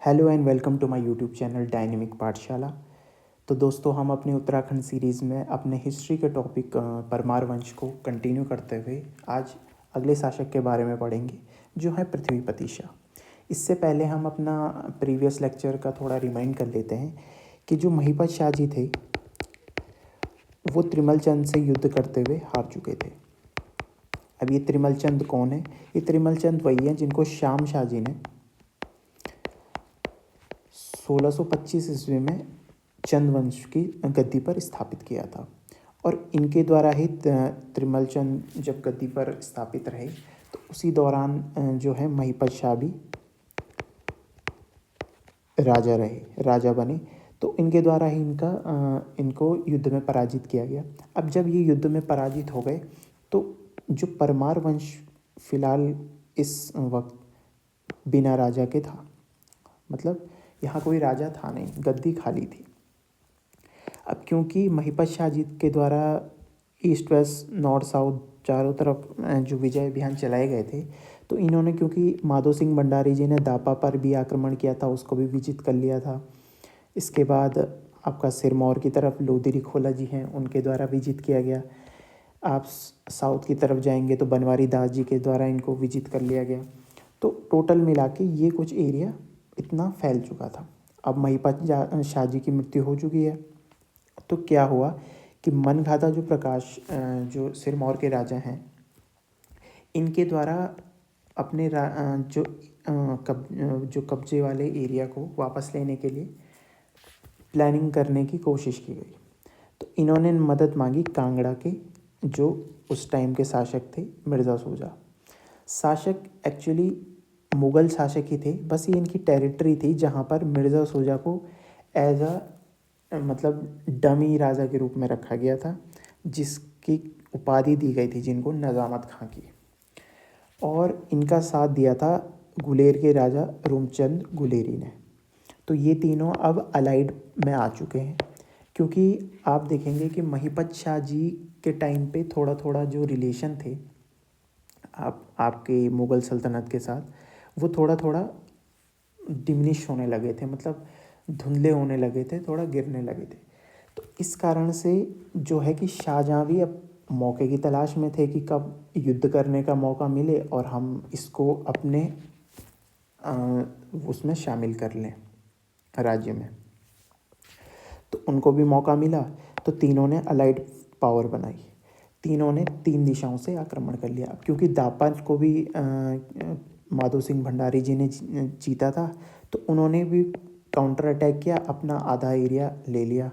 Hello and welcome to my YouTube channel Dynamic Pathshala. तो दोस्तों, हम अपने उत्तराखंड सीरीज़ में अपने हिस्ट्री के टॉपिक परमार वंश को कंटिन्यू करते हुए आज अगले शासक के बारे में पढ़ेंगे, जो है पृथ्वीपति शाह। इससे पहले हम अपना प्रीवियस लेक्चर का थोड़ा रिमाइंड कर लेते हैं कि जो महिपत शाह जी थे वो त्रिमल चंद से युद्ध करते हुए हार चुके थे। अब ये त्रिमल चंद कौन है? ये त्रिमल चंद वही हैं जिनको श्याम शाह जी ने 1625 ईस्वी में चंद वंश की गद्दी पर स्थापित किया था। और इनके द्वारा ही त्रिमल चंद जब गद्दी पर स्थापित रहे तो उसी दौरान जो है महिपत शाह भी राजा बने। तो इनके द्वारा ही इनको युद्ध में पराजित किया गया। अब जब ये युद्ध में पराजित हो गए तो जो परमार वंश फिलहाल इस वक्त बिना राजा के था, मतलब यहाँ कोई राजा था नहीं, गद्दी खाली थी। अब क्योंकि महिपत शाह जी के द्वारा ईस्ट वेस्ट नॉर्थ साउथ चारों तरफ जो विजय अभियान चलाए गए थे, तो इन्होंने, क्योंकि माधो सिंह भंडारी जी ने दापा पर भी आक्रमण किया था, उसको भी विजित कर लिया था। इसके बाद आपका सिरमौर की तरफ लोदिरी खोला जी हैं, उनके द्वारा विजित किया गया। आप साउथ की तरफ जाएंगे तो बनवारी दास जी के द्वारा इनको विजित कर लिया गया। तो टोटल मिला के ये कुछ एरिया इतना फैल चुका था। अब महिपत शाह जी की मृत्यु हो चुकी है, तो क्या हुआ कि मनघाता जो प्रकाश जो सिरमौर के राजा हैं, इनके द्वारा अपने जो कब्जे वाले एरिया को वापस लेने के लिए प्लानिंग करने की कोशिश की गई। तो इन्होंने मदद मांगी कांगड़ा के, जो उस टाइम के शासक थे, मिर्ज़ा सूजा। शासक एक्चुअली मुग़ल शासक ही थे, बस ये इनकी टेरिटरी थी जहाँ पर मिर्ज़ा सूजा को एज मतलब डमी राजा के रूप में रखा गया था, जिसकी उपाधि दी गई थी जिनको नज़ामत खां की। और इनका साथ दिया था गुलेर के राजा रूमचंद गुलेरी ने। तो ये तीनों अब अलाइड में आ चुके हैं, क्योंकि आप देखेंगे कि महिपत शाह जी के टाइम पे थोड़ा थोड़ा जो रिलेशन थे आपके मुग़ल सल्तनत के साथ, वो थोड़ा थोड़ा डिमिनिश होने लगे थे, मतलब धुंधले होने लगे थे, थोड़ा गिरने लगे थे। तो इस कारण से जो है कि शाहजहाँ भी अब मौके की तलाश में थे कि कब युद्ध करने का मौका मिले और हम इसको अपने उसमें शामिल कर लें राज्य में। तो उनको भी मौका मिला, तो तीनों ने अलाइड पावर बनाई। तीनों ने 3 दिशाओं से आक्रमण कर लिया। क्योंकि दापा को भी माधो सिंह भंडारी जी ने जीता था, तो उन्होंने भी काउंटर अटैक किया, अपना आधा एरिया ले लिया।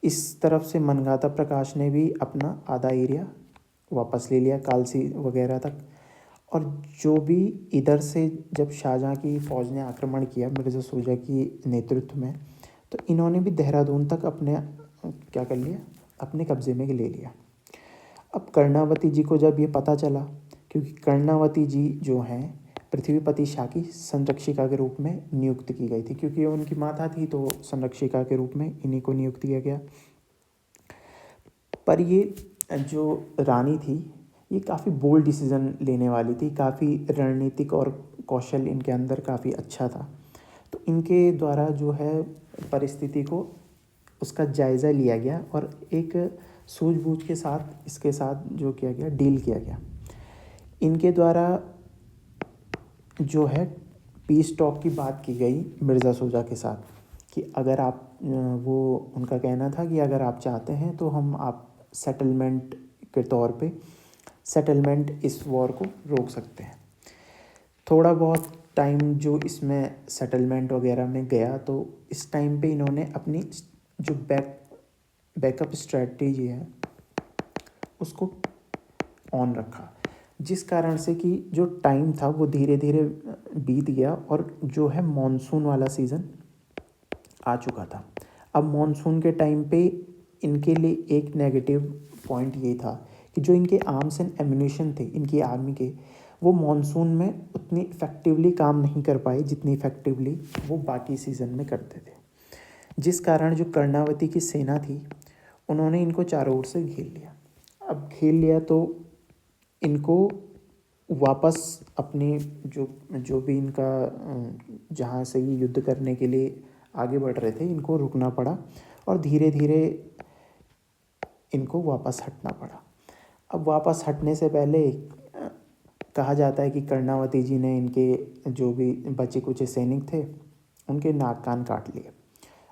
इस तरफ से मनगाता प्रकाश ने भी अपना आधा एरिया वापस ले लिया, कालसी वगैरह तक। और जो भी इधर से जब शाहजहाँ की फ़ौज ने आक्रमण किया मिर्ज़ा सूजा की नेतृत्व में, तो इन्होंने भी देहरादून तक अपने क्या कर लिया, अपने कब्ज़े में ले लिया। अब कर्णावती जी को जब ये पता चला, क्योंकि कर्णावती जी जो हैं पृथ्वीपति शाह की संरक्षिका के रूप में नियुक्त की गई थी, क्योंकि उनकी माता थी, तो संरक्षिका के रूप में इन्हीं को नियुक्त किया गया। पर ये जो रानी थी, ये काफ़ी बोल्ड डिसीज़न लेने वाली थी, काफ़ी रणनीतिक और कौशल इनके अंदर काफ़ी अच्छा था। तो इनके द्वारा जो है परिस्थिति को उसका जायज़ा लिया गया और एक सूझबूझ के साथ इसके साथ जो किया गया, डील किया गया। इनके द्वारा जो है पीस टॉक की बात की गई मिर्ज़ा सूजा के साथ, कि अगर आप वो उनका कहना था कि अगर आप चाहते हैं तो हम आप सेटलमेंट के तौर पे सेटलमेंट इस वॉर को रोक सकते हैं। थोड़ा बहुत टाइम जो इसमें सेटलमेंट वगैरह में गया, तो इस टाइम पे इन्होंने अपनी जो बैकअप स्ट्रेटजी है उसको ऑन रखा, जिस कारण से कि जो टाइम था वो धीरे धीरे बीत गया और जो है मॉनसून वाला सीज़न आ चुका था। अब मॉनसून के टाइम पे इनके लिए एक नेगेटिव पॉइंट ये था कि जो इनके आर्म्स एंड एम्यूनेशन थे इनकी आर्मी के, वो मॉनसून में उतनी इफ़ेक्टिवली काम नहीं कर पाए जितनी इफ़ेक्टिवली वो बाकी सीज़न में करते थे। जिस कारण जो कर्णावती की सेना थी, उन्होंने इनको चारों ओर से घेर लिया। अब घेर लिया तो इनको वापस अपनी जो जो भी इनका जहाँ से ये युद्ध करने के लिए आगे बढ़ रहे थे, इनको रुकना पड़ा और धीरे धीरे इनको वापस हटना पड़ा। अब वापस हटने से पहले कहा जाता है कि कर्णावती जी ने इनके जो भी बचे कुचे सैनिक थे उनके नाक कान काट लिए।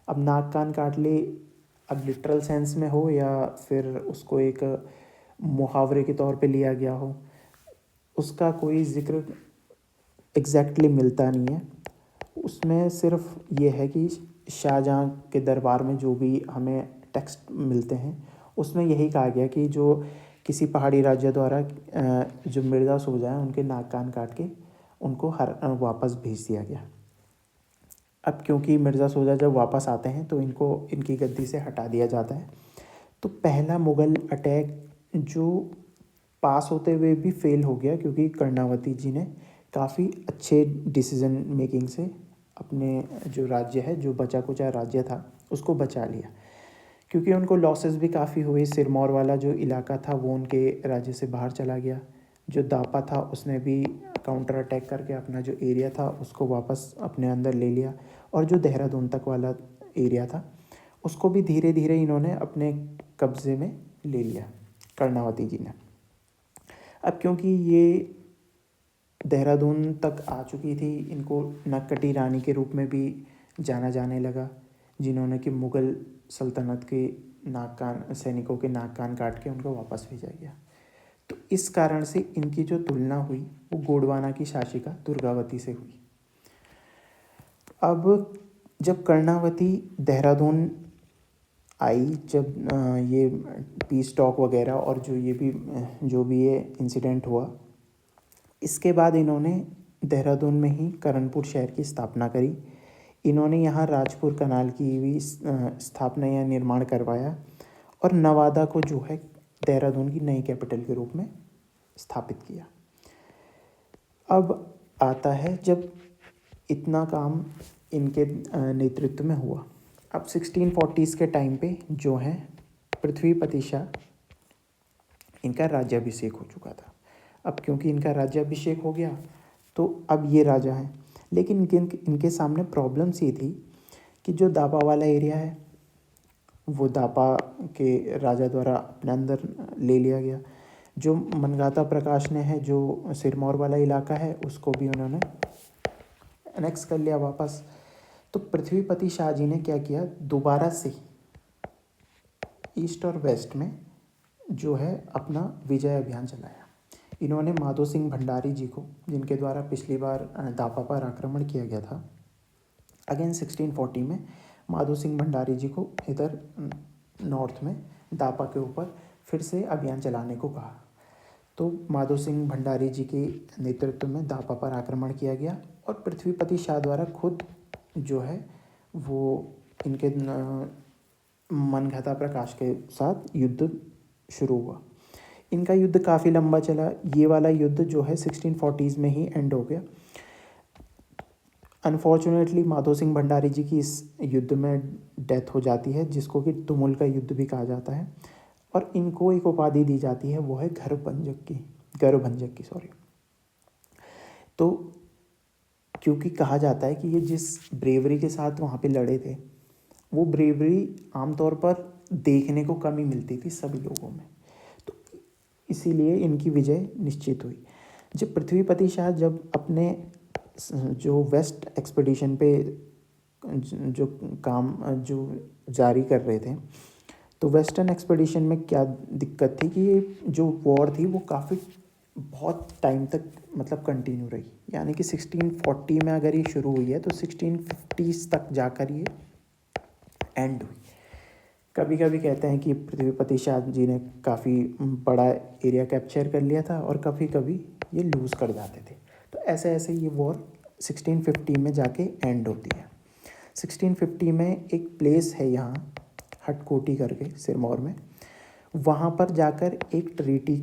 अब नाक कान काट लिए, अब लिटरल सेंस में हो या फिर उसको एक मुहावरे के तौर पे लिया गया हो, उसका कोई ज़िक्र एग्जैक्टली मिलता नहीं है। उसमें सिर्फ ये है कि शाहजहाँ के दरबार में जो भी हमें टेक्स्ट मिलते हैं उसमें यही कहा गया कि जो किसी पहाड़ी राज्य द्वारा जो मिर्ज़ा सूजा हैं उनके नाक कान काट के उनको वापस भेज दिया गया। अब क्योंकि मिर्ज़ा सूजा जब वापस आते हैं तो इनको इनकी गद्दी से हटा दिया जाता है। तो पहला मुग़ल अटैक जो पास होते हुए भी फेल हो गया, क्योंकि कर्णावती जी ने काफ़ी अच्छे डिसीज़न मेकिंग से अपने जो राज्य है, जो बचा कुचा राज्य था, उसको बचा लिया। क्योंकि उनको लॉसेस भी काफ़ी हुए। सिरमौर वाला जो इलाका था वो उनके राज्य से बाहर चला गया। जो दापा था उसने भी काउंटर अटैक करके अपना जो एरिया था उसको वापस अपने अंदर ले लिया, और जो देहरादून तक वाला एरिया था उसको भी धीरे धीरे इन्होंने अपने कब्ज़े में ले लिया कर्णावती जी ने। अब क्योंकि ये देहरादून तक आ चुकी थी, इनको नक्कटी रानी के रूप में भी जाना जाने लगा, जिन्होंने कि मुग़ल सल्तनत के नाक कान सैनिकों के नाक कान काट के उनको वापस भेजा गया। तो इस कारण से इनकी जो तुलना हुई वो गोंडवाना की शासिका दुर्गावती से हुई। अब जब कर्णावती देहरादून आई, जब ये पीस टॉक वगैरह और जो भी ये इंसिडेंट हुआ, इसके बाद इन्होंने देहरादून में ही करणपुर शहर की स्थापना करी। इन्होंने यहाँ राजपुर कनाल की भी स्थापना या निर्माण करवाया, और नवादा को जो है देहरादून की नई कैपिटल के रूप में स्थापित किया। अब आता है जब इतना काम इनके नेतृत्व में हुआ। अब 1640s के टाइम पे जो है पृथ्वीपति शाह, इनका राज्याभिषेक हो चुका था। अब क्योंकि इनका राज्याभिषेक हो गया तो अब ये राजा हैं, लेकिन इनके सामने प्रॉब्लम्स ये थी कि जो दापा वाला एरिया है वो दापा के राजा द्वारा अपने अंदर ले लिया गया। जो मनगाता प्रकाश ने है, जो सिरमौर वाला इलाका है, उसको भी उन्होंने एनेक्स कर लिया वापस। तो पृथ्वीपति शाह जी ने क्या किया, दोबारा से ईस्ट और वेस्ट में जो है अपना विजय अभियान चलाया। इन्होंने माधो सिंह भंडारी जी को, जिनके द्वारा पिछली बार दापा पर आक्रमण किया गया था, अगेन 1640 में माधो सिंह भंडारी जी को इधर नॉर्थ में दापा के ऊपर फिर से अभियान चलाने को कहा। तो माधो सिंह भंडारी जी के नेतृत्व में दापा पर आक्रमण किया गया, और पृथ्वीपति शाह द्वारा खुद जो है वो इनके मनघता प्रकाश के साथ युद्ध शुरू हुआ। इनका युद्ध काफ़ी लंबा चला। ये वाला युद्ध जो है 1640s में ही एंड हो गया। अनफॉर्चुनेटली माधो सिंह भंडारी जी की इस युद्ध में डेथ हो जाती है, जिसको कि तुमुल का युद्ध भी कहा जाता है, और इनको एक उपाधि दी जाती है, वो है गौरभंजक की सॉरी। तो क्योंकि कहा जाता है कि ये जिस ब्रेवरी के साथ वहाँ पे लड़े थे, वो ब्रेवरी आमतौर पर देखने को कम ही मिलती थी सभी लोगों में, तो इसीलिए इनकी विजय निश्चित हुई। जब पृथ्वीपति शाह जब अपने जो वेस्ट एक्सपीडिशन पे जो काम जो जारी कर रहे थे, तो वेस्टर्न एक्सपीडिशन में क्या दिक्कत थी कि ये जो वॉर थी वो काफ़ी बहुत टाइम तक मतलब कंटिन्यू रही। यानी कि 1640 में अगर ये शुरू हुई है तो 1650s तक जाकर ये एंड हुई। कभी कभी कहते हैं कि पृथ्वीपति शाह जी ने काफ़ी बड़ा एरिया कैप्चर कर लिया था, और कभी कभी ये लूज़ कर जाते थे। तो ऐसे ऐसे ये वॉर 1650 में जाके एंड होती है। 1650 में एक प्लेस है यहाँ हटकोटी करके सिरमौर में, वहाँ पर जाकर एक ट्रीटी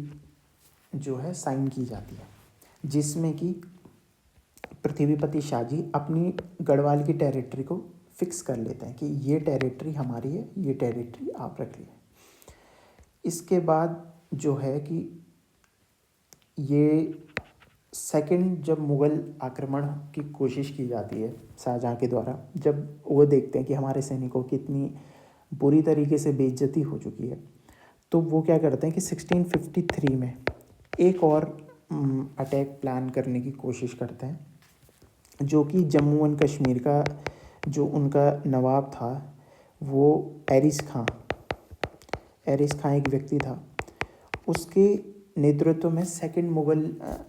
जो है साइन की जाती है, जिसमें कि पृथ्वीपति शाह जी अपनी गढ़वाल की टेरिटरी को फिक्स कर लेते हैं कि ये टेरिटरी हमारी है, ये टेरिटरी आप रख लिए। इसके बाद जो है कि ये सेकंड जब मुग़ल आक्रमण की कोशिश की जाती है शाहजहाँ के द्वारा, जब वो देखते हैं कि हमारे सैनिकों की इतनी बुरी तरीके से बेइज्जती हो चुकी है, तो वो क्या करते हैं कि 1653 में एक और अटैक प्लान करने की कोशिश करते हैं, जो कि जम्मू एंड कश्मीर का जो उनका नवाब था वो एरिस खां एक व्यक्ति था, उसके नेतृत्व में सेकंड मुग़ल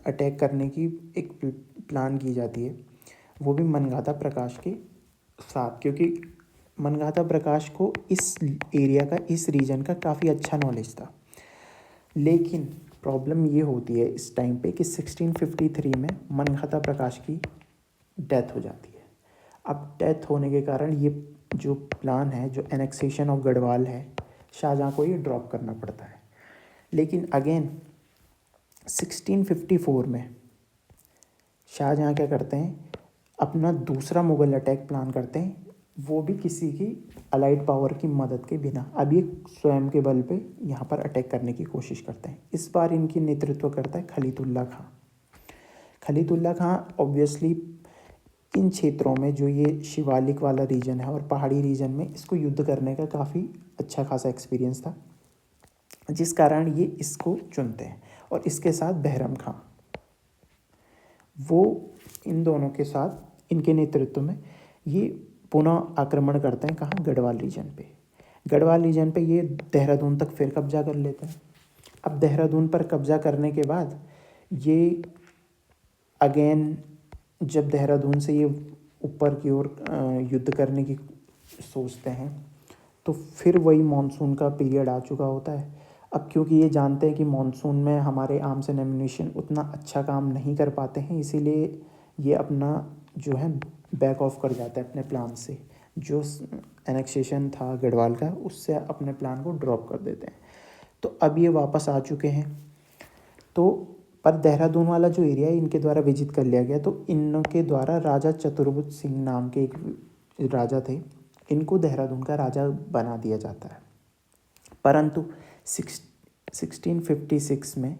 अटैक करने की एक प्लान की जाती है, वो भी मनगाता प्रकाश के साथ, क्योंकि मनगाता प्रकाश को इस एरिया का, इस रीजन का काफ़ी अच्छा नॉलेज था। लेकिन प्रॉब्लम ये होती है इस टाइम पे कि 1653 में मनगाता प्रकाश की डेथ हो जाती है। अब डेथ होने के कारण ये जो प्लान है, जो एनेक्सेशन ऑफ गढ़वाल है, शाहजहाँ को ये ड्रॉप करना पड़ता है। लेकिन अगेन 1654 में शाहजहाँ क्या करते हैं, अपना दूसरा मुग़ल अटैक प्लान करते हैं, वो भी किसी की अलाइड पावर की मदद के बिना। अब ये स्वयं के बल पे यहाँ पर अटैक करने की कोशिश करते हैं। इस बार इनकी नेतृत्व करता है खलीतुल्ला खां। खलीतुल्ला खां ऑब्वियसली इन क्षेत्रों में, जो ये शिवालिक वाला रीजन है और पहाड़ी रीजन में, इसको युद्ध करने का काफ़ी अच्छा खासा एक्सपीरियंस था, जिस कारण ये इसको चुनते हैं। और इसके साथ बहरम खां, वो इन दोनों के साथ, इनके नेतृत्व में ये पुनः आक्रमण करते हैं। कहाँ? गढ़वाल रीजन पे। गढ़वाल रीजन पे ये देहरादून तक फिर कब्जा कर लेते हैं। अब देहरादून पर कब्जा करने के बाद ये अगेन जब देहरादून से ये ऊपर की ओर युद्ध करने की सोचते हैं, तो फिर वही मानसून का पीरियड आ चुका होता है। अब क्योंकि ये जानते हैं कि मानसून में हमारे आर्म्स एंड एम्यूनिशन उतना अच्छा काम नहीं कर पाते हैं, इसीलिए ये अपना जो है बैक ऑफ कर जाता है अपने प्लान से। जो एनेक्सेशन था गढ़वाल का, उससे अपने प्लान को ड्रॉप कर देते हैं। तो अब ये वापस आ चुके हैं। तो पर देहरादून वाला जो एरिया है इनके द्वारा विजित कर लिया गया। तो इनके द्वारा राजा चतुर्भुज सिंह नाम के एक राजा थे, इनको देहरादून का राजा बना दिया जाता है। परंतु 1656 में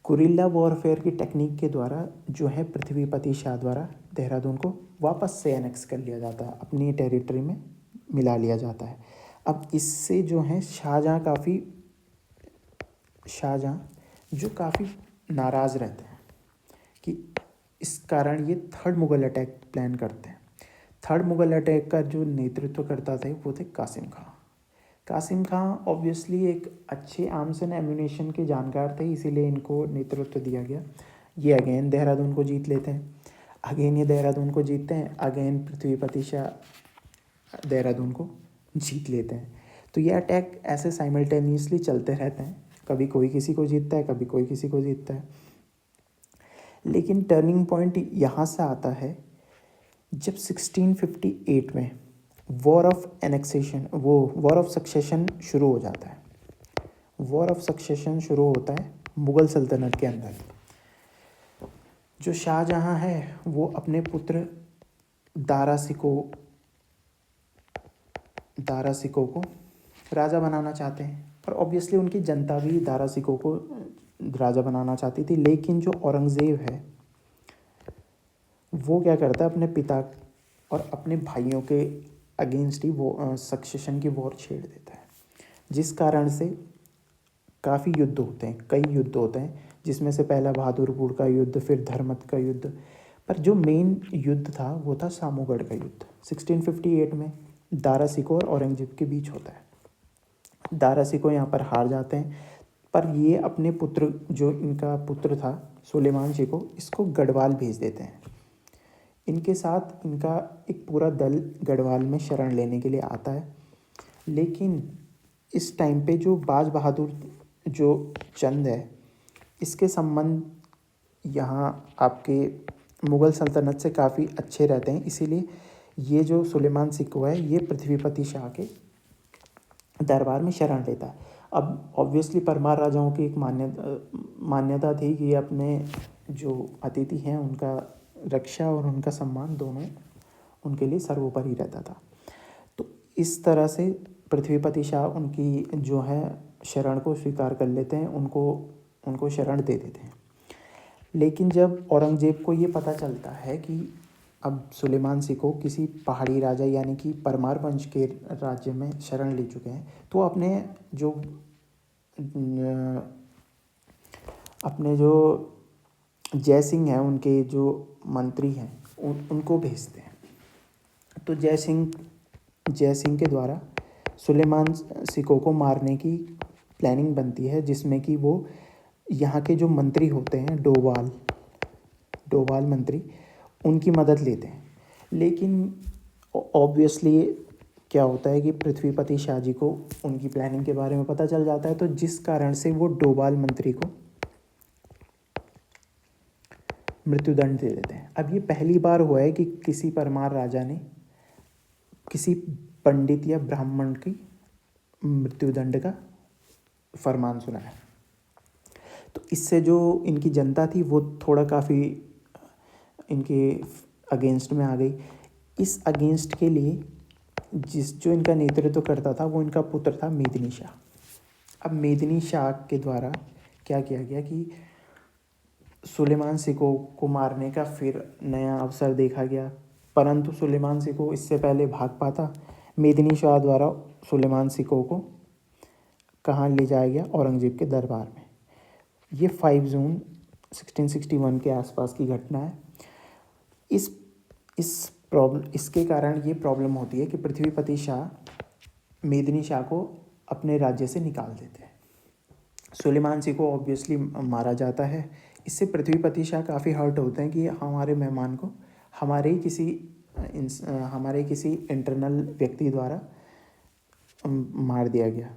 गुरिल्ला वॉरफेयर की टेक्निक के द्वारा जो है पृथ्वीपति शाह द्वारा देहरादून को वापस से एनेक्स कर लिया जाता है, अपनी टेरिटरी में मिला लिया जाता है। अब इससे जो है शाहजहाँ जो काफ़ी नाराज़ रहते हैं कि इस कारण ये थर्ड मुग़ल अटैक प्लान करते हैं। थर्ड मुग़ल अटैक का जो नेतृत्व करता था वो थे कासिम खां ऑब्वियसली एक अच्छे आर्म्स एंड एम्यूनेशन के जानकार थे, इसीलिए इनको नेतृत्व दिया गया। ये अगेन देहरादून को जीत लेते हैं। अगेन पृथ्वीपति शाह देहरादून को जीत लेते हैं। तो ये अटैक ऐसे साइमल्टेनियसली चलते रहते हैं, कभी कोई किसी को जीतता है, कभी कोई किसी को जीतता है। लेकिन टर्निंग पॉइंट यहाँ से आता है जब 1658 में वॉर ऑफ सक्सेशन शुरू हो जाता है। वॉर ऑफ सक्सेशन शुरू होता है मुग़ल सल्तनत के अंदर। जो शाहजहाँ है वो अपने पुत्र दारा सिको को राजा बनाना चाहते हैं, पर ऑब्वियसली उनकी जनता भी दारा सिको को राजा बनाना चाहती थी। लेकिन जो औरंगज़ेब है वो क्या करता है, अपने पिता और अपने भाइयों के अगेंस्ट ही वो सक्सेशन की वॉर छेड़ देता है, जिस कारण से काफ़ी युद्ध होते हैं, कई युद्ध होते हैं, जिसमें से पहला बहादुरपुर का युद्ध, फिर धर्मत का युद्ध। पर जो मेन युद्ध था वो था सामूगढ़ का युद्ध। 1658 में दारा सिको और औरंगजेब के बीच होता है। दारा सिको यहाँ पर हार जाते हैं, पर ये अपने पुत्र, जो इनका पुत्र था सुलेमान शिको, इसको गढ़वाल भेज देते हैं। इनके साथ इनका एक पूरा दल गढ़वाल में शरण लेने के लिए आता है। लेकिन इस टाइम पे जो बाज बहादुर जो चंद है, इसके संबंध यहाँ आपके मुग़ल सल्तनत से काफ़ी अच्छे रहते हैं, इसीलिए ये जो सुलेमान सिको है ये पृथ्वीपति शाह के दरबार में शरण लेता है। अब ऑब्वियसली परमार राजाओं की एक मान्यता थी कि अपने जो अतिथि हैं उनका रक्षा और उनका सम्मान दोनों उनके लिए सर्वोपरि रहता था। तो इस तरह से पृथ्वीपति शाह उनकी जो है शरण को स्वीकार कर लेते हैं, उनको शरण दे देते हैं। लेकिन जब औरंगज़ेब को ये पता चलता है कि अब सुलेमान सिको किसी पहाड़ी राजा यानी कि परमार वंश के राज्य में शरण ले चुके हैं, तो अपने जो जय सिंह हैं, उनके जो मंत्री हैं, उनको भेजते हैं। तो जय सिंह के द्वारा सुलेमान सिको को मारने की प्लानिंग बनती है, जिसमें कि वो यहाँ के जो मंत्री होते हैं, डोभाल मंत्री, उनकी मदद लेते हैं। लेकिन ऑब्वियसली क्या होता है कि पृथ्वीपति शाह जी को उनकी प्लानिंग के बारे में पता चल जाता है, तो जिस कारण से वो डोभाल मंत्री को मृत्युदंड दे देते हैं। अब ये पहली बार हुआ है कि किसी परमार राजा ने किसी पंडित या ब्राह्मण की मृत्युदंड का फरमान सुनाया। तो इससे जो इनकी जनता थी वो थोड़ा काफ़ी इनके अगेंस्ट में आ गई। इस अगेंस्ट के लिए जो इनका नेतृत्व करता था वो इनका पुत्र था मेदिनी शाह। अब मेदिनी शाह के द्वारा क्या किया गया कि सुलेमान सिको को मारने का फिर नया अवसर देखा गया, परंतु सुलेमान सिको इससे पहले भाग पाता। मेदिनी शाह द्वारा सुलेमान सिको को कहाँ ले जाया गया? औरंगज़ेब के दरबार में। ये 5 जून 1661 के आसपास की घटना है। इसके कारण ये प्रॉब्लम होती है कि पृथ्वीपति शाह मेदिनी शाह को अपने राज्य से निकाल देते हैं। सुलेमान सिको ऑब्वियसली मारा जाता है। इससे पृथ्वीपति शाह काफ़ी हर्ट होते हैं कि हमारे मेहमान को हमारे ही किसी इंटरनल व्यक्ति द्वारा मार दिया गया।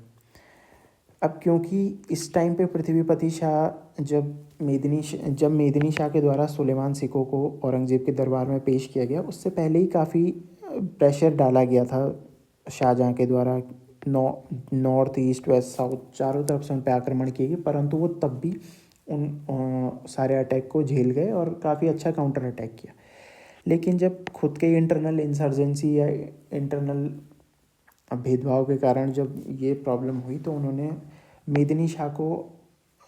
अब क्योंकि इस टाइम पे पृथ्वीपति शाह जब मेदिनी शाह के द्वारा सुलेमान सिको को औरंगज़ेब के दरबार में पेश किया गया, उससे पहले ही काफ़ी प्रेशर डाला गया था शाहजहाँ के द्वारा। नॉर्थ ईस्ट वेस्ट साउथ चारों तरफ से उन पर आक्रमण किए गए, परंतु वो तब भी उन सारे अटैक को झेल गए और काफ़ी अच्छा काउंटर अटैक किया। लेकिन जब खुद के इंटरनल इंसर्जेंसी या इंटरनल भेदभाव के कारण जब ये प्रॉब्लम हुई, तो उन्होंने मेदिनी शाह को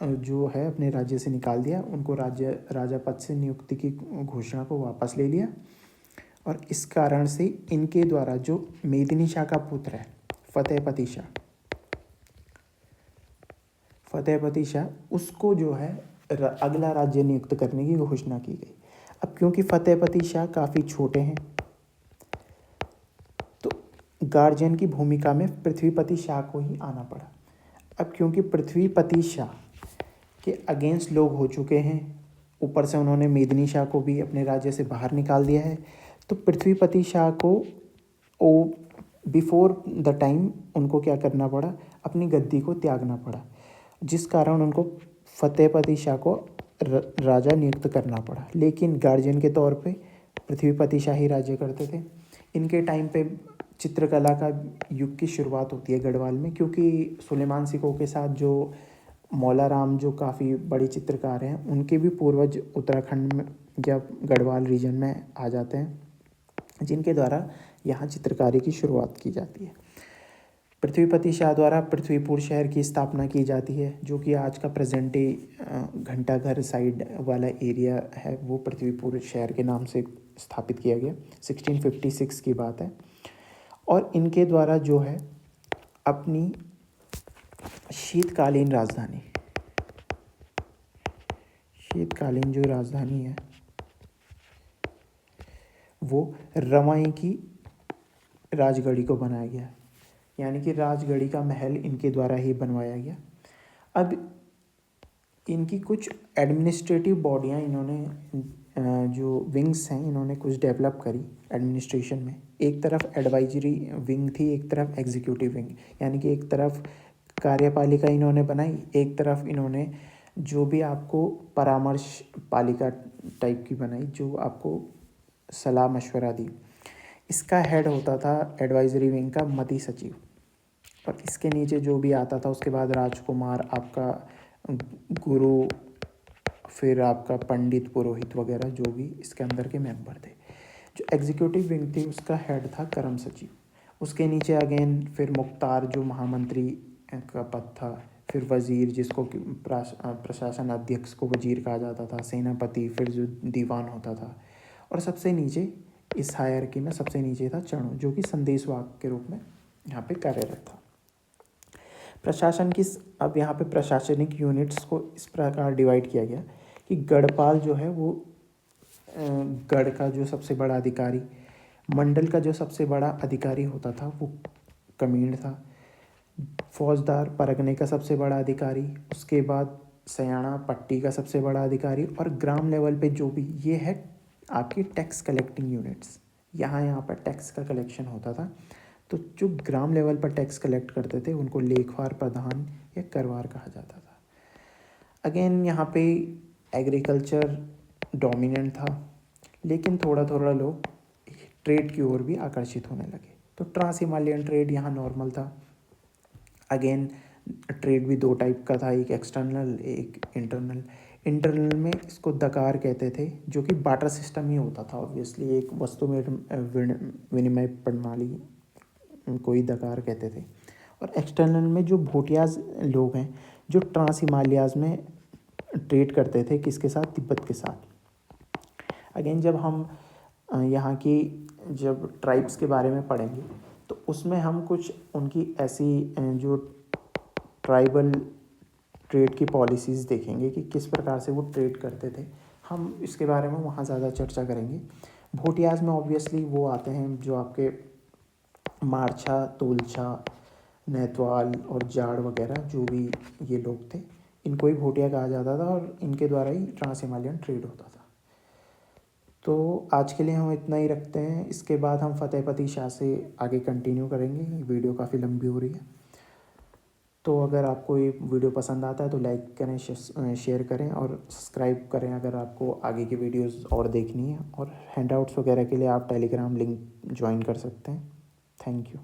जो है अपने राज्य से निकाल दिया। उनको राजा पद से नियुक्ति की घोषणा को वापस ले लिया। और इस कारण से इनके द्वारा जो मेदिनी शाह का पुत्र है फतेहपति शाह, उसको जो है अगला राज्य नियुक्त करने की घोषणा की गई। अब क्योंकि फतेहपति शाह काफ़ी छोटे हैं, तो गार्जियन की भूमिका में पृथ्वीपति शाह को ही आना पड़ा। अब क्योंकि पृथ्वीपति शाह के अगेंस्ट लोग हो चुके हैं, ऊपर से उन्होंने मेदिनी शाह को भी अपने राज्य से बाहर निकाल दिया है, तो पृथ्वीपति शाह को बिफोर द टाइम उनको क्या करना पड़ा? अपनी गद्दी को त्यागना पड़ा, जिस कारण उनको फतेहपति शाह को राजा नियुक्त करना पड़ा। लेकिन गार्जियन के तौर पे पृथ्वीपति शाह ही राज्य करते थे। इनके टाइम पे चित्रकला का युग की शुरुआत होती है गढ़वाल में, क्योंकि सुलेमान सिको के साथ जो मौला राम जो काफ़ी बड़े चित्रकार हैं, उनके भी पूर्वज उत्तराखंड में या गढ़वाल रीजन में आ जाते हैं, जिनके द्वारा यहाँ चित्रकारी की शुरुआत की जाती है। पृथ्वीपति शाह द्वारा पृथ्वीपुर शहर की स्थापना की जाती है, जो कि आज का प्रेजेंट डे घंटाघर साइड वाला एरिया है, वो पृथ्वीपुर शहर के नाम से स्थापित किया गया। 1656 की बात है। और इनके द्वारा जो है अपनी शीतकालीन जो राजधानी है वो रवाई की राजगढ़ी को बनाया गया, यानी कि राजगढ़ी का महल इनके द्वारा ही बनवाया गया। अब इनकी कुछ एडमिनिस्ट्रेटिव बॉडियाँ इन्होंने जो विंग्स हैं, इन्होंने कुछ डेवलप करी एडमिनिस्ट्रेशन में। एक तरफ एडवाइजरी विंग थी, एक तरफ एग्जीक्यूटिव विंग, यानी कि एक तरफ कार्यपालिका इन्होंने बनाई, एक तरफ इन्होंने जो भी आपको परामर्श पालिका टाइप की बनाई, जो आपको सलाह मशवरा दी। इसका हेड होता था एडवाइजरी विंग का मती सचिव, और इसके नीचे जो भी आता था उसके बाद राजकुमार, आपका गुरु, फिर आपका पंडित, पुरोहित वगैरह जो भी इसके अंदर के मेंबर थे। जो एग्जीक्यूटिव विंग थी उसका हेड था करम सचिव। उसके नीचे अगेन फिर मुख्तार जो महामंत्री का पद था, फिर वज़ीर जिसको कि प्रशासन अध्यक्ष को वज़ीर कहा जाता था, सेनापति, फिर जो दीवान होता था, और सबसे नीचे इस हायरार्की में सबसे नीचे था चणो, जो कि संदेशवाहक के रूप में यहाँ पे कार्यरत था। प्रशासन की अब यहाँ पे प्रशासनिक यूनिट्स को इस प्रकार डिवाइड किया गया कि गढ़पाल जो है वो गढ़ का जो सबसे बड़ा अधिकारी, मंडल का जो सबसे बड़ा अधिकारी होता था वो कमीण था, फौजदार परगने का सबसे बड़ा अधिकारी, उसके बाद सयाना पट्टी का सबसे बड़ा अधिकारी, और ग्राम लेवल पे जो भी ये है आपकी टैक्स कलेक्टिंग यूनिट्स, यहाँ पर टैक्स का कलेक्शन होता था। तो जो ग्राम लेवल पर टैक्स कलेक्ट करते थे उनको लेखवार प्रधान या करवार कहा जाता था। अगेन यहाँ पे एग्रीकल्चर डोमिनेंट था, लेकिन थोड़ा थोड़ा लोग ट्रेड की ओर भी आकर्षित होने लगे। तो ट्रांस हिमालयन ट्रेड यहाँ नॉर्मल था। अगेन ट्रेड भी दो टाइप का था, एक एक्सटर्नल एक इंटरनल। इंटरनल में इसको दकार कहते थे, जो कि बाटर सिस्टम ही होता था ऑब्वियसली, एक वस्तु में विनिमय प्रणाली को ही दकार कहते थे। और एक्सटर्नल में जो भोटियाज लोग हैं जो ट्रांस हिमालयाज में ट्रेड करते थे, किसके साथ, तिब्बत के साथ। अगेन जब हम यहाँ की जब ट्राइब्स के बारे में पढ़ेंगे तो उसमें हम कुछ उनकी ऐसी जो ट्राइबल ट्रेड की पॉलिसीज़ देखेंगे कि किस प्रकार से वो ट्रेड करते थे। हम इसके बारे में वहाँ ज़्यादा चर्चा करेंगे। भोटियाज में ऑब्वियसली वो आते हैं जो आपके मारछा, तोलछा, नैतवाल और जाड़ वगैरह जो भी ये लोग थे, इनको ही भोटिया कहा जाता था और इनके द्वारा ही ट्रांस हिमालयन ट्रेड होता था। तो आज के लिए हम इतना ही रखते हैं। इसके बाद हम फतेहपति शाह से आगे कंटिन्यू करेंगे। वीडियो काफ़ी लंबी हो रही है, तो अगर आपको ये वीडियो पसंद आता है तो लाइक करें, शेयर करें और सब्सक्राइब करें अगर आपको आगे की वीडियोस और देखनी है। और हैंडआउट्स वगैरह के लिए आप टेलीग्राम लिंक ज्वाइन कर सकते हैं। Thank you.